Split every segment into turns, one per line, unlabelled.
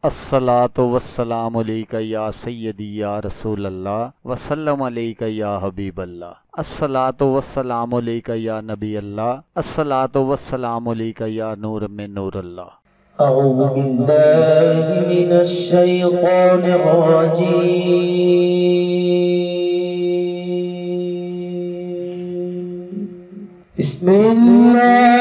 अस्सलातु वस्सलामु अलैका या सय्यदी या रसूल अल्लाह वसल्लम अलैका या हबीब अल्लाह। अस्सलातु वस्सलामु अलैका या नबी अल्लाह। अस्सलातु वस्सलामु अलैका या नूर में नूर अल्लाह।
अऊज़ु बिल्लाहि मिनश शैतानिर रजीम। बिस्मिल्लाहिर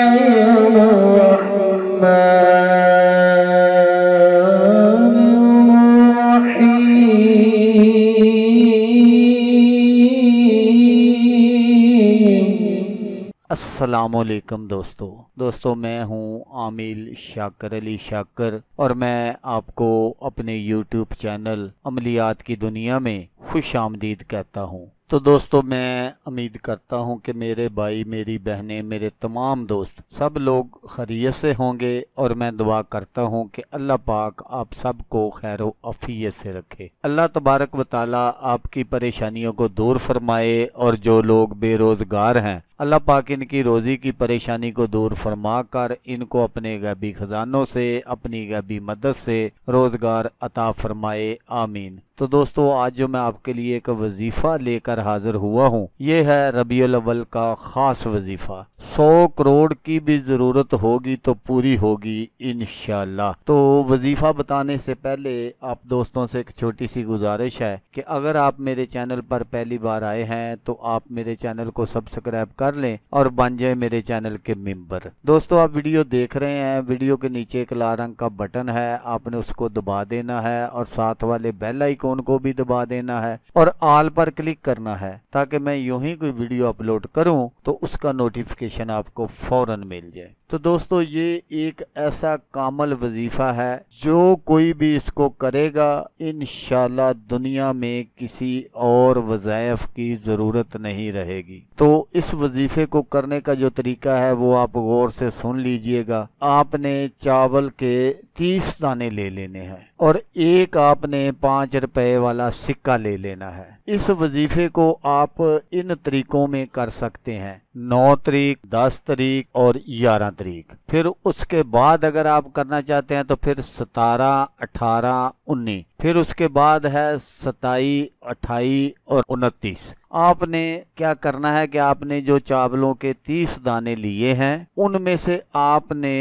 अस्सलामुअलैकुम दोस्तों मैं हूं आमिल शाकर अली शाकर और मैं आपको अपने YouTube चैनल अमलियात की दुनिया में खुश आमदीद कहता हूं। तो दोस्तों मैं उम्मीद करता हूं कि मेरे भाई, मेरी बहनें, मेरे तमाम दोस्त सब लोग खैरियत से होंगे और मैं दुआ करता हूं कि अल्लाह पाक आप सबको खैर व आफियत से रखे। अल्लाह तबारक व तआला आपकी परेशानियों को दूर फरमाए और जो लोग बेरोज़गार हैं अल्लाह पाक इनकी रोज़ी की परेशानी को दूर फरमा कर इनको अपने गैबी खजानों से, अपनी गैबी मदद से रोज़गार अता फरमाए, आमीन। तो दोस्तों आज जो मैं आपके लिए एक वजीफ़ा लेकर हाजिर हुआ हूँ ये है रबीउल अव्वल का ख़ास वजीफ़ा। 100 करोड़ की भी ज़रूरत होगी तो पूरी होगी इंशाअल्लाह। तो वजीफ़ा बताने से पहले आप दोस्तों से एक छोटी सी गुजारिश है कि अगर आप मेरे चैनल पर पहली बार आए हैं तो आप मेरे चैनल को सब्सक्राइब कर लें और बन जाए मेरे चैनल के मेंबर। दोस्तों आप वीडियो देख रहे हैं, वीडियो के नीचे एक लाल रंग का बटन है, आपने उसको दबा देना है और साथ वाले बेल आइकॉन को भी दबा देना है और ऑल पर क्लिक करना है ताकि मैं यूं ही कोई वीडियो अपलोड करूं तो उसका नोटिफिकेशन आपको फौरन मिल जाए। तो दोस्तों ये एक ऐसा कामल वजीफा है जो कोई भी इसको करेगा इंशाल्लाह दुनिया में किसी और वज़ाइफ की ज़रूरत नहीं रहेगी। तो इस वजीफे को करने का जो तरीका है वो आप गौर से सुन लीजिएगा। आपने चावल के 30 दाने ले लेने हैं और एक आपने 5 रुपए वाला सिक्का ले लेना है। इस वजीफे को आप इन तरीकों में कर सकते हैं, 9 तारीख, 10 तारीख और 11 तारीख। फिर उसके बाद अगर आप करना चाहते हैं तो फिर 17, 18, 19, फिर उसके बाद है 27, 28 और 29। आपने क्या करना है कि आपने जो चावलों के 30 दाने लिए हैं उनमें से आपने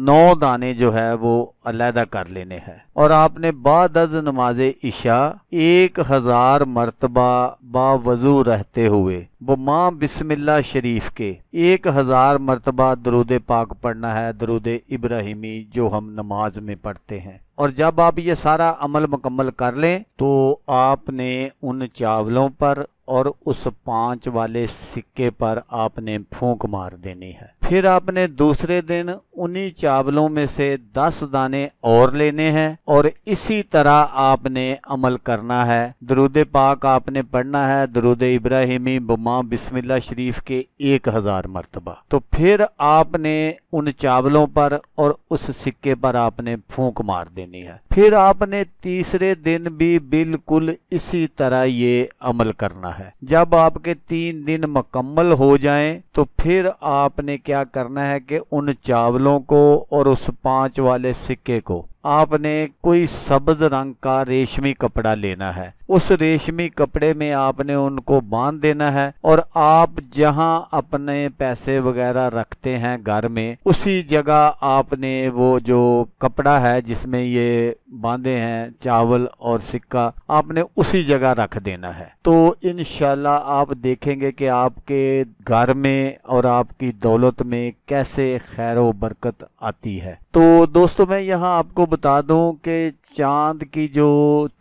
9 दाने जो है वो अलहदा कर लेने हैं और आपने बाद अज़ नमाज इशा 1000 मरतबा बावजू रहते हुए वो माँ बिस्मिल्लाह शरीफ के 1000 मरतबा दरूद पाक पढ़ना है, दरूद इब्राहिमी जो हम नमाज में पढ़ते हैं। और जब आप ये सारा अमल मुकम्मल कर लें तो आपने उन चावलों पर और उस 5 वाले सिक्के पर आपने फूंक मार देनी है। फिर आपने दूसरे दिन उन्हीं चावलों में से 10 दाने और लेने हैं और इसी तरह आपने अमल करना है। दरूद पाक आपने पढ़ना है, दरूद इब्राहिमी बमा बिस्मिल्लाह शरीफ के 1000 मरतबा। तो फिर आपने उन चावलों पर और उस सिक्के पर आपने फूंक मार देनी है। फिर आपने तीसरे दिन भी बिल्कुल इसी तरह ये अमल करना है। जब आपके 3 दिन मुकम्मल हो जाएं तो फिर आपने क्या करना है कि उन चावलों को और उस 5 वाले सिक्के को आपने कोई सब्ज रंग का रेशमी कपड़ा लेना है। उस रेशमी कपड़े में आपने उनको बांध देना है और आप जहां अपने पैसे वगैरह रखते हैं घर में उसी जगह आपने वो जो कपड़ा है जिसमें ये बांधे हैं चावल और सिक्का आपने उसी जगह रख देना है। तो इंशाल्लाह आप देखेंगे कि आपके घर में और आपकी दौलत में कैसे खैर व बरकत आती है। तो दोस्तों मैं यहाँ आपको बता दूं कि चांद की जो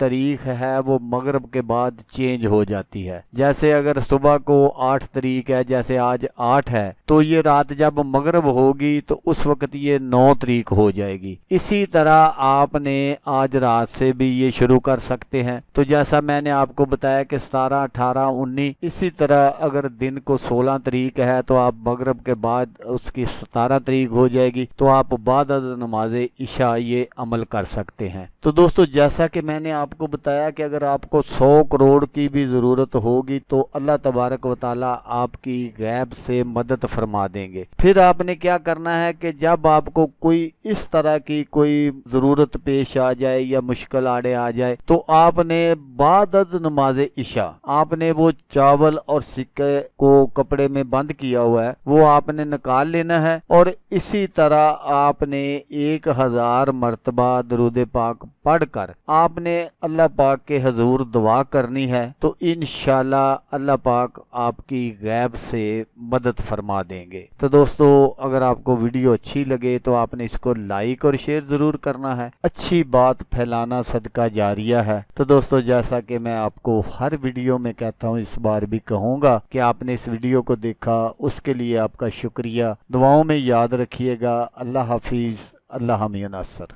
तारीख है वो मगरिब के बाद चेंज हो जाती है। जैसे अगर सुबह को 8 तारीख है, जैसे आज 8 है, तो ये रात जब मगरिब होगी तो उस वक्त ये 9 तारीख हो जाएगी। इसी तरह आपने आज रात से भी ये शुरू कर सकते हैं। तो जैसा मैंने आपको बताया कि 17, 18, 19, इसी तरह अगर दिन को 16 तारीख है तो आप मगरिब के बाद उसकी 17 तारीख हो जाएगी तो आप बाद नमाज इशा ये अमल कर सकते हैं। तो दोस्तों जैसा कि मैंने आपको बताया कि अगर आप आपको 100 करोड़ की भी ज़रूरत होगी तो अल्लाह तबारक व ताला आपकी गैब से मदद फरमा देंगे। फिर आपने क्या करना है कि जब आपको कोई इस तरह की कोई ज़रूरत पेश आ जाए या मुश्किल आड़े आ जाए तो आपने बाद नमाज इशा आपने वो चावल और सिक्के को कपड़े में बंद किया हुआ है वो आपने निकाल लेना है और इसी तरह आपने 1000 मरतबा दरूद पाक पढ़कर आपने अल्लाह पाक के हजूर दुआ करनी है तो इंशाल्लाह अल्लाह पाक आपकी गैब से मदद फरमा देंगे। तो दोस्तों अगर आपको वीडियो अच्छी लगे तो आपने इसको लाइक और शेयर ज़रूर करना है। अच्छी बात फैलाना सदका जारिया है। तो दोस्तों जैसा कि मैं आपको हर वीडियो में कहता हूँ इस बार भी कहूँगा कि आपने इस वीडियो को देखा उसके लिए आपका शुक्रिया। दुआओं में याद रखिएगा। अल्लाह हाफिज़। अल्लाह मियां नासर।